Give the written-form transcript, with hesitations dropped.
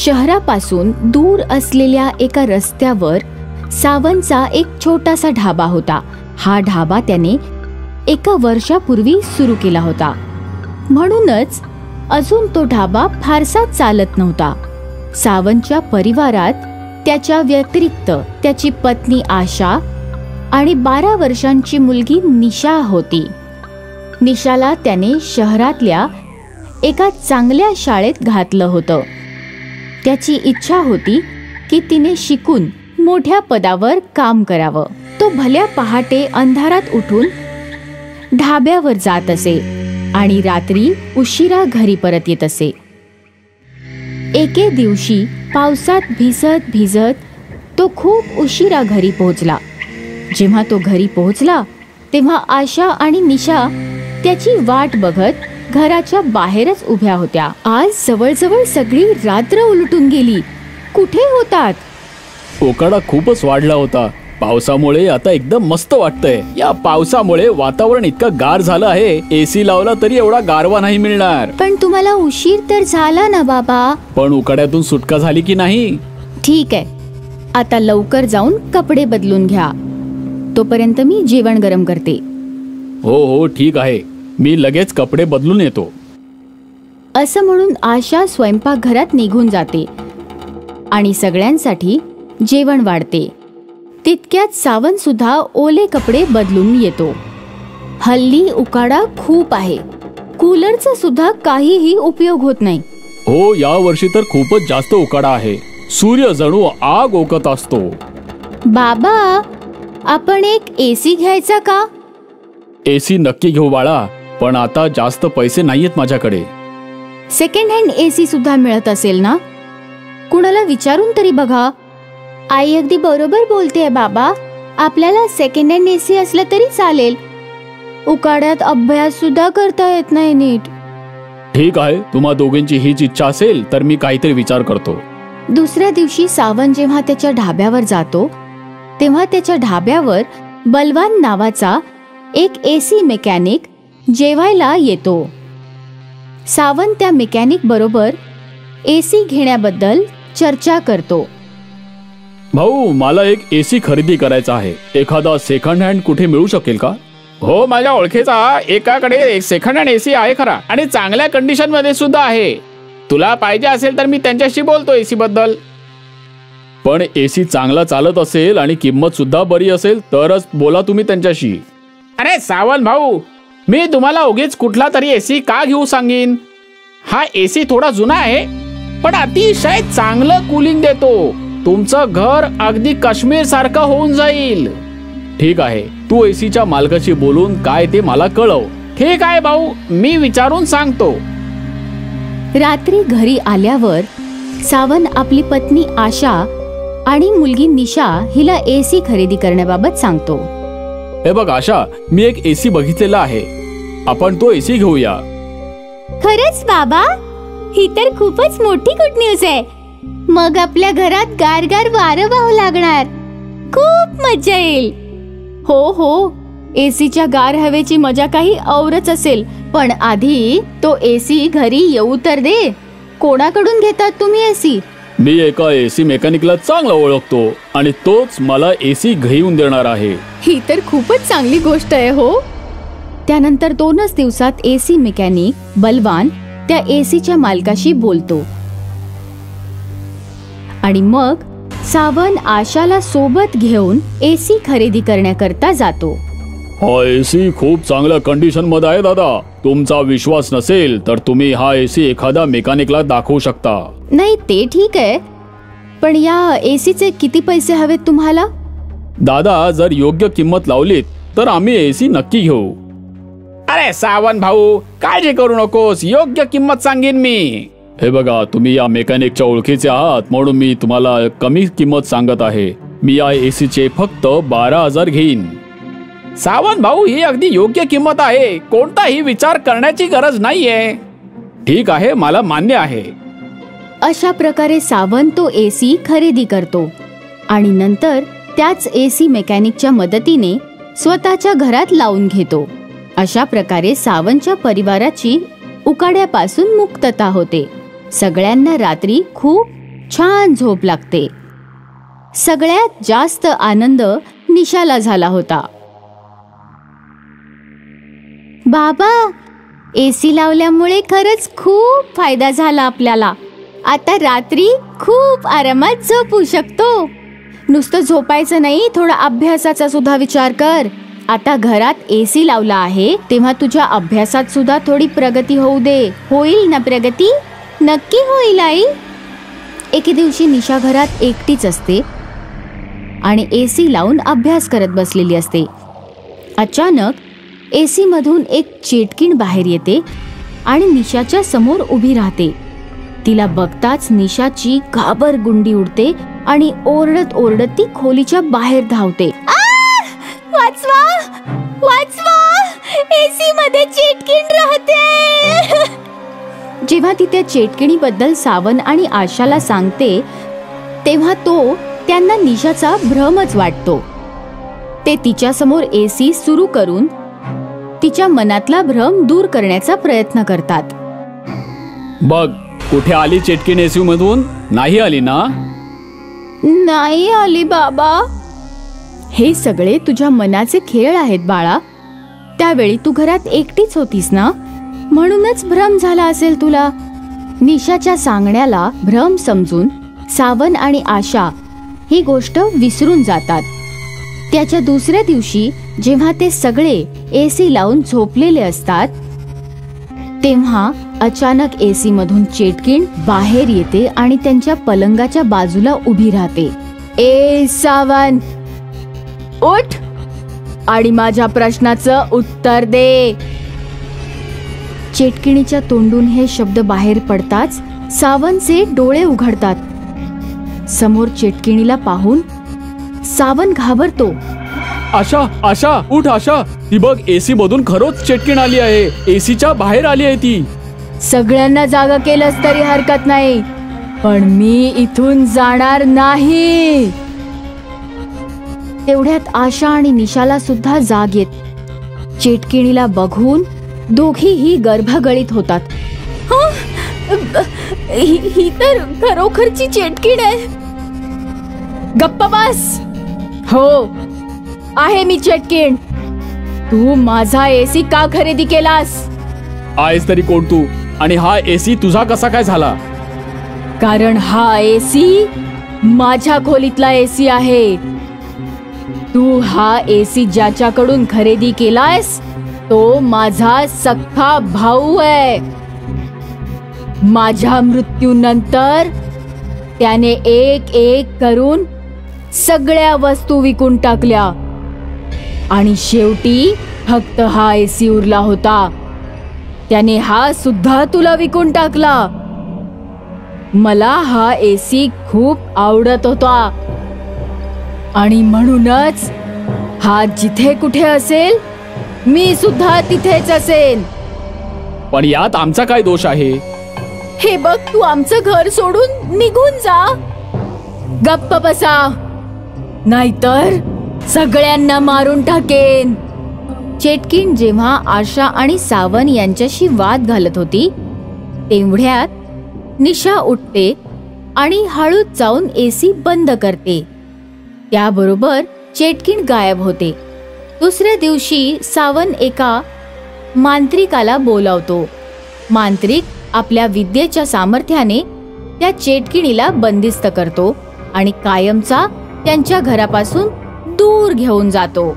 शहरापासून दूर असलेल्या एका रस्त्यावर सावंतचा एक छोटासा ढाबा होता. हा ढाबा त्याने एका वर्षापूर्वी सुरू केला होता, म्हणूनच अजून तो ढाबा फारसा चालत नव्हता. सावंतच्या परिवारात त्याच्या व्यतिरिक्त त्याची पत्नी आशा आणि 12 वर्षांची मुलगी निशा होती. निशाला त्याने शहरातल्या एका चांगल्या शाळेत घातलं होतं. त्याची इच्छा होती की तिने शिकून मोठ्या पदावर काम करावं. तो भल्या पहाटे अंधारात उठून ढाब्यावर जात असे आणि रात्री उशिरा घरी परत येत असे. एके दिवशी पावसात भिजत भिजत तो खूप उशिरा घरी पोहोचला. जेव्हा तो घरी पोहोचला तेव्हा आशा आणि निशा त्याची वाट बघत घराच्या बाहेरच उभ्या होत्या. आज जवळजवळ सगळी रात्र उलटून गेली. कुठे होतात? उकाडा खूपच वाढला होता. पावसामुळे आता एकदम मस्त वाटतंय. या पावसामुळे वातावरण इतकं गार झालं आहे, एसी लावला तरी एवढा गारवा नाही मिळणार. पण तुम्हाला उशीर तर झाला ना बाबा. पण उकाड्यातून सुटका झाली की नाही? ठीक आहे, आता लवकर जाऊन कपडे बदलून घ्या. तोपर्यंत मी जेवण गरम करते. हो हो ठीक आहे, मी लगेच कपडे बदलून येतो. असं म्हणून आशा स्वयंपाकघरात निघून जाते आणि सगळ्यांसाठी जेवण वाढते. तितक्यात सावंत सुद्धा ओले कपडे बदलून येतो. हल्ली उकाडा खूप आहे. कूलरचा सुद्धा काहीही उपयोग होत नाही. हो, या वर्षी तर खूपच जास्त उकाडा आहे. सूर्य जणू आग ओकत असतो. बाबा, आपण एक एसी घ्यायचा का? एसी नक्की घेऊ बाळा, पण आता जास्त पैसे नाहीयेत माझ्याकडे. सेकंड हँड एसी सुद्धा मिळत असेल ना? कुणाला विचारून तरी बघा. आई अगदी बरोबर बोलतेय बाबा. आपल्याला सेकंड हँड एसी असलं तरी चालेल. उकाड्यात अभ्यास सुद्धा करता येत नाही नीट. ठीक आहे, तुम्हा दोघांची हीच इच्छा असेल तर मी काहीतरी विचार करतो. दुसऱ्या दिवशी सावंत जेव्हा त्याच्या ढाब्यावर जातो तेव्हा त्याच्या ढाब्यावर बलवान नावाचा एक एसी मेकॅनिक जेवायला येतो. सावंत त्या मेकॅनिक बरोबर एसी घेण्याबद्दल चर्चा करतो. भाऊ, मला एक एसी खरेदी करायचा आहे. एखादा सेकंड हँड कुठे मिळू शकेल का? हो, माझ्या ओळखीचा एकाकडे एक सेकंड हँड एसी आहे खरा, आणि चांगल्या कंडिशन मध्ये सुद्धा आहे. तुला पाहिजे असेल तर मी त्यांच्याशी बोलतो एसी बद्दल. पण एसी चांगला चालत असेल आणि किंमत सुद्धा बरी असेल तरच बोला तुम्ही त्यांच्याशी. अरे सावंत भाऊ, मी तुम्हाला उगीच कुठला तरी एसी का घेऊ सांगीन. हा एसी थोडा जुना आहे पण अतिशय चांगलं कूलिंग देतो. तुमचं घर अगदी काश्मीर सारखं होऊन जाईल. ठीक आहे, तू एसीच्या मालकाशी बोलून काय ते मला कळव. ठीक आहे भाऊ, मी विचारून सांगतो. रात्री घरी आल्यावर सावंत आपली पत्नी आशा आणि मुलगी निशा हिला एसी खरेदी करण्याबाबत सांगतो. हे बघ आशा, मी एक एसी बघितलेला आहे. आपण तो एसी घेऊया. खरंच बाबा? ही तर खूपच मोठी गुड न्यूज आहे. मग आपल्या घरात गारगार वारं वाहू लागणार. खूप मजा येईल. हो हो, एसीच्या गार हवेची मजा काही औरच असेल. पण आधी तो एसी घरी येऊ तर दे. कोणाकडून घेतात तुम्ही एसी? मी एका एसी मेकॅनिकला चांगला ओळखतो आणि तोच मला एसी घेऊन देणार आहे. ही तर खूपच चांगली गोष्ट आहे. हो. त्यानंतर 2च दिवसात एसी मेकॅनिक बलवान त्या एसीच्या मालकाशी बोलतो आणि मग सावंत आशाला सोबत घेऊन एसी खरेदी करण्याकरता जातो. हा एसी खूप चांगल्या कंडिशन मध्ये आहे दादा. तुमचा विश्वास नसेल तर तुम्ही हा एसी एखाद्या मेकॅनिकला दाखवू शकता. नाही ते ठीक आहे, पण या एसीचे किती पैसे हवेत तुम्हाला? दादा, जर योग्य किंमत लावलीत तर आम्ही एसी नक्की घेऊ. अरे सावंत भाऊ, काळजी करू नकोस, योग्य किंमत सांगेन मी. हे बघा, तुम्ही या मेकॅनिकच्या ओळखीचे आहात म्हणून मी तुम्हाला कमी किंमत सांगत आहे. मी या एसीचे फक्त 12,000 घेईन. सावंत भाऊ, ही अगदी योग्य किंमत आहे. कोणताही विचार करण्याची गरज नाहीये. ठीक आहे, मला मान्य आहे. अशा प्रकारे सावंत तो एसी खरेदी करतो आणि नंतर त्याच एसी मेकॅनिकच्या मदतीने स्वतःच्या घरात लावून घेतो. अशा प्रकारे सावंतच्या परिवाराची उकाड्यापासून मुक्तता होते. सगळ्यांना रात्री खूप छान झोप लागते. सगळ्यात जास्त आनंद निशाला झाला होता. बाबा, एसी लावल्यामुळे खरंच खूप फायदा झाला आपल्याला. आता रात्री खूप आरामात झोपू शकतो. नुसतं झोपायचं नाही, थोडा अभ्यासाचा सुद्धा विचार कर. आता घरात एसी लावला आहे तेव्हा तुझ्या अभ्यासात सुद्धा थोडी प्रगती होऊ दे. होईल ना प्रगती? नक्की होईल आई. एके दिवशी निशा घरात एकटीच असते आणि एसी लावून अभ्यास करत बसलेली असते. अचानक एसी मधून एक चेटकीण बाहेर येते आणि निशाच्या समोर उभी राहते. तिला बघताच निशाची घाबरगुंडी उडते आणि ओरडत ओरडत ती खोलीच्या बाहेर धावते. वाचवा, वाचवा, एसी मध्ये चेटकीण राहते. जेव्हा ती त्या चेटकिणीबद्दल सावन आणि आशाला सांगते तेव्हा त्यांना निशाचा भ्रमच वाटतो. ते तिच्या समोर एसी सुरू करून तिच्या मनातला भ्रम दूर करण्याचा प्रयत्न करतात. बघ, कुठे आली चेटकीण एसी मधून? नाही आली ना? नाही आली बाबा. हे सगळे तुझ्या मनाचे खेळ आहेत बाळा. त्यावेळी तू घरात एकटीच होतीस ना, म्हणूनच भ्रम झाला असेल तुला. निशाच्या सांगण्याला भ्रम समजून सावन आणि आशा ही गोष्ट विसरून जातात. त्याच्या दुसऱ्या दिवशी जेव्हा ते सगळे एसी लावून झोपलेले असतात तेव्हा अचानक एसी मधून चेटकीण बाहेर येते आणि त्यांच्या पलंगाच्या बाजूला उभी राहते. ए सावन, उठ आणि माझ्या प्रश्नाचं उत्तर दे. चेटकिणीच्या तोंडून हे शब्द बाहेर पडताच सावनचे डोळे उघडतात. समोर चेटकिणीला पाहून सावन घाबरतो. आशा, आशा, उठ आशा. ती बघ, एसी मधून खरोच चेटकीण आली आहे. एसीच्या बाहेर आली आहे ती. सगळ्यांना जागा केलंस तरी हरकत नाही, पण मी इथून जाणार नाही. तेवढ्यात आशा आणि निशाला सुद्धा जाग येत. चेटकिणीला बघून दोघीही गर्भगळीत होतात. ही तर खरोखरची चेटकीण आहे. गप्पा बस. हो, आहे मी चेटकीण. तू माझा एसी का खरेदी केलास? आहेस तरी कोण तू? आणि हा एसी तुझा कसा काय झाला? कारण हा एसी माझ्या खोलीतला एसी आहे. तू हा एसी ज्याच्याकडून खरेदी केलायस तो माझा सख्खा भाऊ आहे. माझ्या मृत्यूनंतर त्याने एक एक करून सगळ्या वस्तू विकून टाकल्या आणि शेवटी फक्त हा एसी उरला होता. त्याने हा सुद्धा तुला विकून टाकला. मला हा एसी खूप आवडत होता आणि म्हणूनच हा जिथे कुठे असेल मी सुद्धा तिथेच असेन. पण यात आमचा काय दोष आहे? हे बघ, तू आमचं घर सोडून निघून जा. गप्प बसा, नाहीतर सगळ्यांना मारून टाकेन. चेटकीण जेव्हा आशा आणि सावन यांच्याशी वाद घालत होती तेवढ्यात निशा उठते आणि हळूच जाऊन एसी बंद करते. त्याबरोबर चेटकीण गायब होते. दुसऱ्या दिवशी सावन एका मांत्रिकाला बोलावतो. मांत्रिक आपल्या विद्येच्या सामर्थ्याने त्या चेटकिणीला बंदिस्त करतो आणि कायमचा त्यांच्या घरापासून दूर घेऊन जातो.